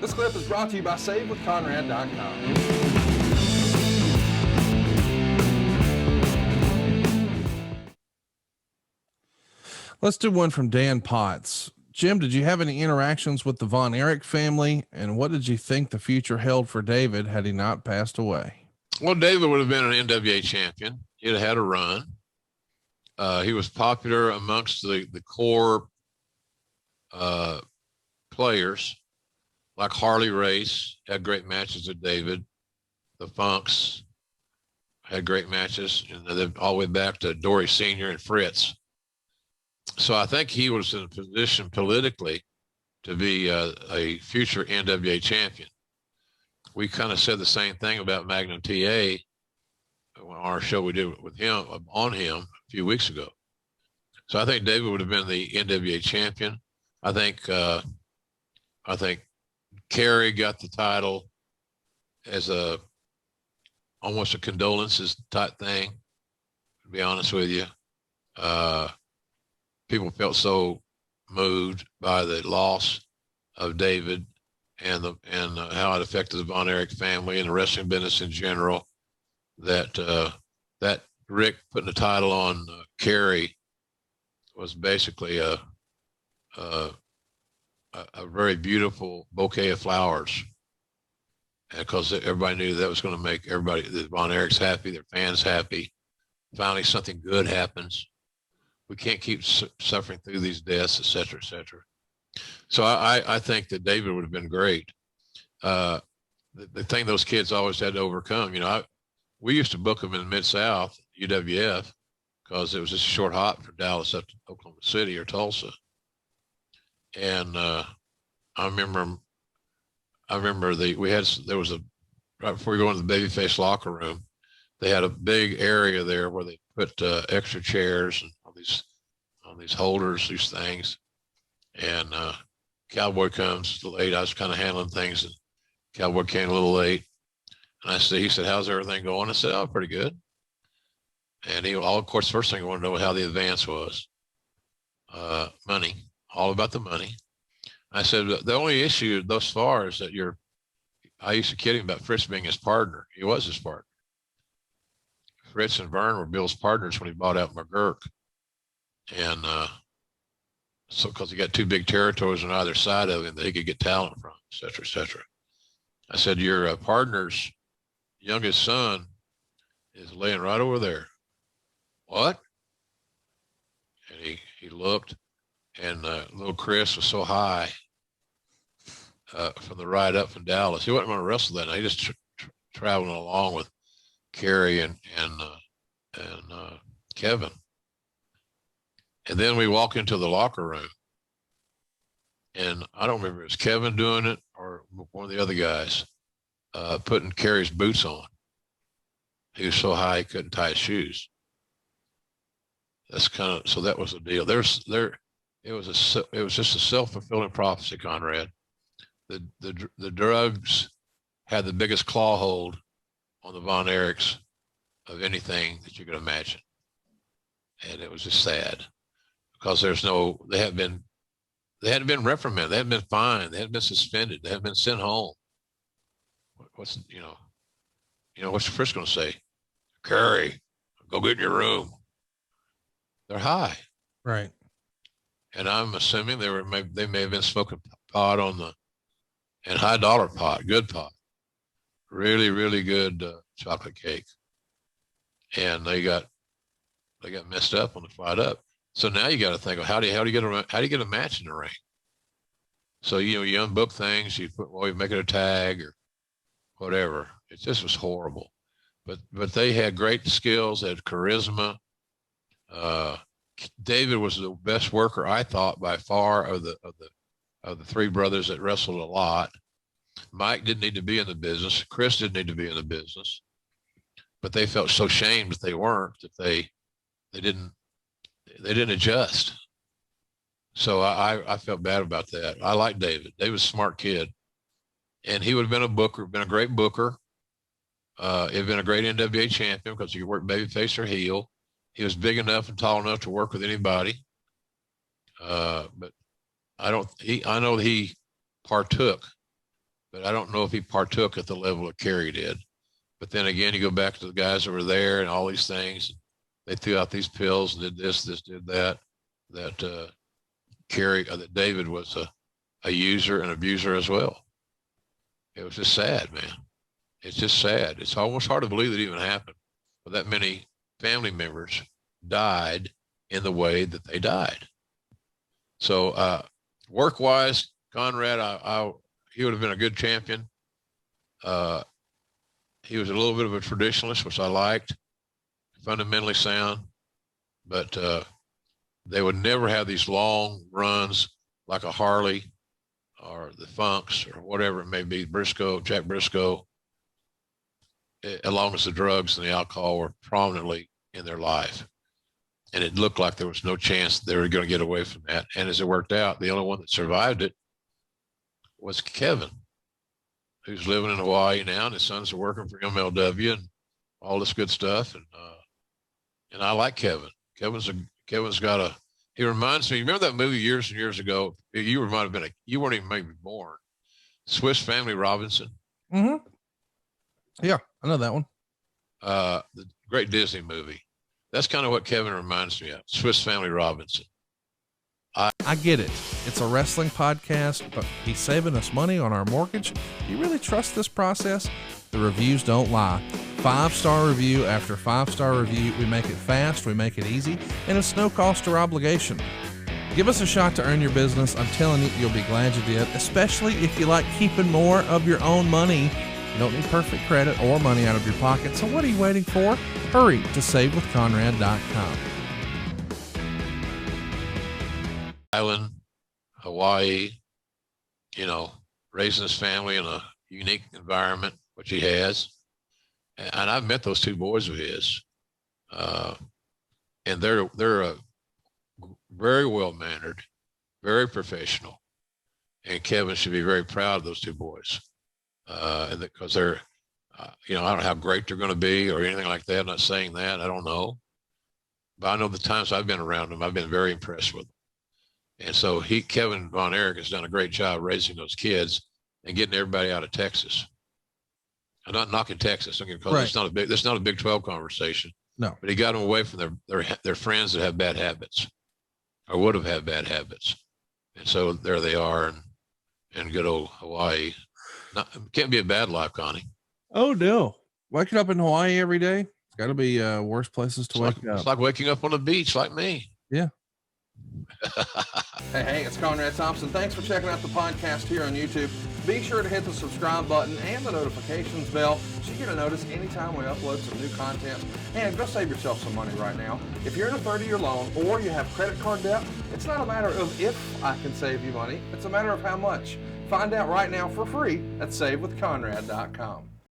This clip is brought to you by SaveWithConrad.com. Let's do one from Dan Potts. Jim, did you have any interactions with the Von Erich family, and what did you think the future held for David had he not passed away? Well, David would have been an NWA champion. He'd have had a run. He was popular amongst the core players, like Harley Race had great matches with David. The Funks had great matches, and then all the way back to Dory Sr. and Fritz. So I think he was in a position politically to be a future NWA champion. We kind of said the same thing about Magnum TA on our show we did with him on him a few weeks ago. So I think David would have been the NWA champion. I think Kerry got the title as almost a condolences type thing, to be honest with you. People felt so moved by the loss of David and how it affected the Von Erich family and the wrestling business in general, that Rick putting the title on Kerry was basically a very beautiful bouquet of flowers, because everybody knew that was going to make the Von Erichs happy, their fans happy. Finally, something good happens. We can't keep suffering through these deaths, et cetera, et cetera. So I think that David would have been great. The thing those kids always had to overcome, we used to book them in the Mid-South, UWF, because it was just a short hop from Dallas up to Oklahoma City or Tulsa. And I remember right before we go into the babyface locker room, they had a big area there where they put extra chairs and on these holders, these things. And Cowboy comes late. I was kind of handling things, and Cowboy came a little late. And he said, "How's everything going?" I said, "Oh, pretty good." And of course, first thing I wanted to know how the advance was. Money, all about the money. I said, the only issue thus far is that I used to kid him about Fritz being his partner. He was his partner. Fritz and Vern were Bill's partners when he bought out McGurk. And so because he got two big territories on either side of him that he could get talent from, et cetera, et cetera. I said, your partner's youngest son is laying right over there. What? And he looked, and little Chris was so high from the ride up from Dallas. He wasn't going to wrestle that night. He just traveling along with Kerry and Kevin. And then we walk into the locker room, and I don't remember if it was Kevin doing it or one of the other guys putting Kerry's boots on. He was so high he couldn't tie his shoes. So that was the deal. It was just a self-fulfilling prophecy, Conrad. The drugs had the biggest claw hold on the Von Erichs of anything that you could imagine. And it was just sad, because they hadn't been reprimanded, they hadn't been fined, they hadn't been suspended, they hadn't been sent home. What's Chris going to say? Kerry, go get in your room. They're high. Right. And I'm assuming they may have been smoking pot and high dollar pot, good pot, really, really good chocolate cake. And they got messed up on the flight up. So now you got to think of how do you get a match in the ring? So you unbook things, you make it a tag or whatever. It just was horrible. But they had great skills, they had charisma. David was the best worker, I thought, by far of the three brothers that wrestled a lot. Mike didn't need to be in the business. Chris didn't need to be in the business, but they felt so shamed that they weren't, that they didn't adjust. So I felt bad about that. I like David. David's a smart kid, and he would have been a booker, been a great booker. He'd been a great NWA champion because he could work babyface or heel. He was big enough and tall enough to work with anybody. But I know he partook but I don't know if he partook at the level of Kerry did. But then again, you go back to the guys that were there and all these things. They threw out these pills and did this, did that. That that David was a user and abuser as well. It was just sad, man. It's just sad. It's almost hard to believe that it even happened. But that many family members died in the way that they died. So work-wise, Conrad, he would have been a good champion. He was a little bit of a traditionalist, which I liked, fundamentally sound, but they would never have these long runs like a Harley or the Funks or whatever it may be, Jack Briscoe, as long as the drugs and the alcohol were prominently in their life. And it looked like there was no chance they were going to get away from that. And as it worked out, the only one that survived it was Kevin, who's living in Hawaii now, and his sons are working for MLW and all this good stuff. And I like Kevin. Kevin's got he reminds me, remember that movie years and years ago? You weren't even maybe born. Swiss Family Robinson. Mm-hmm. Yeah, I know that one. The great Disney movie. That's kind of what Kevin reminds me of. Swiss Family Robinson. I get it. It's a wrestling podcast, but he's saving us money on our mortgage. Do you really trust this process? The reviews don't lie. 5-star review after 5-star review. We make it fast, we make it easy, and it's no cost or obligation. Give us a shot to earn your business. I'm telling you, you'll be glad you did, especially if you like keeping more of your own money. You don't need perfect credit or money out of your pocket, so what are you waiting for? Hurry to savewithconrad.com. Island, Hawaii, raising his family in a unique environment, which he has. And I've met those two boys of his, and they're very well mannered, very professional, and Kevin should be very proud of those two boys, because they're, I don't know how great they're going to be or anything like that. I'm not saying that. I don't know, but I know the times I've been around them, I've been very impressed with them. And so Kevin Von Erich has done a great job raising those kids and getting everybody out of Texas. I'm not knocking Texas, because right. It's not a Big 12 conversation. No, but he got them away from their friends that have bad habits, or would have had bad habits, and so there they are in good old Hawaii. Can't be a bad life, Connie. Oh no, waking up in Hawaii every day. It's got to be worse places to wake up. It's like waking up on the beach, like me. Yeah. Hey, it's Conrad Thompson. Thanks for checking out the podcast here on YouTube. Be sure to hit the subscribe button and the notifications bell so you get a notice anytime we upload some new content. And go save yourself some money right now. If you're in a 30-year loan or you have credit card debt, it's not a matter of if I can save you money. It's a matter of how much. Find out right now for free at savewithconrad.com.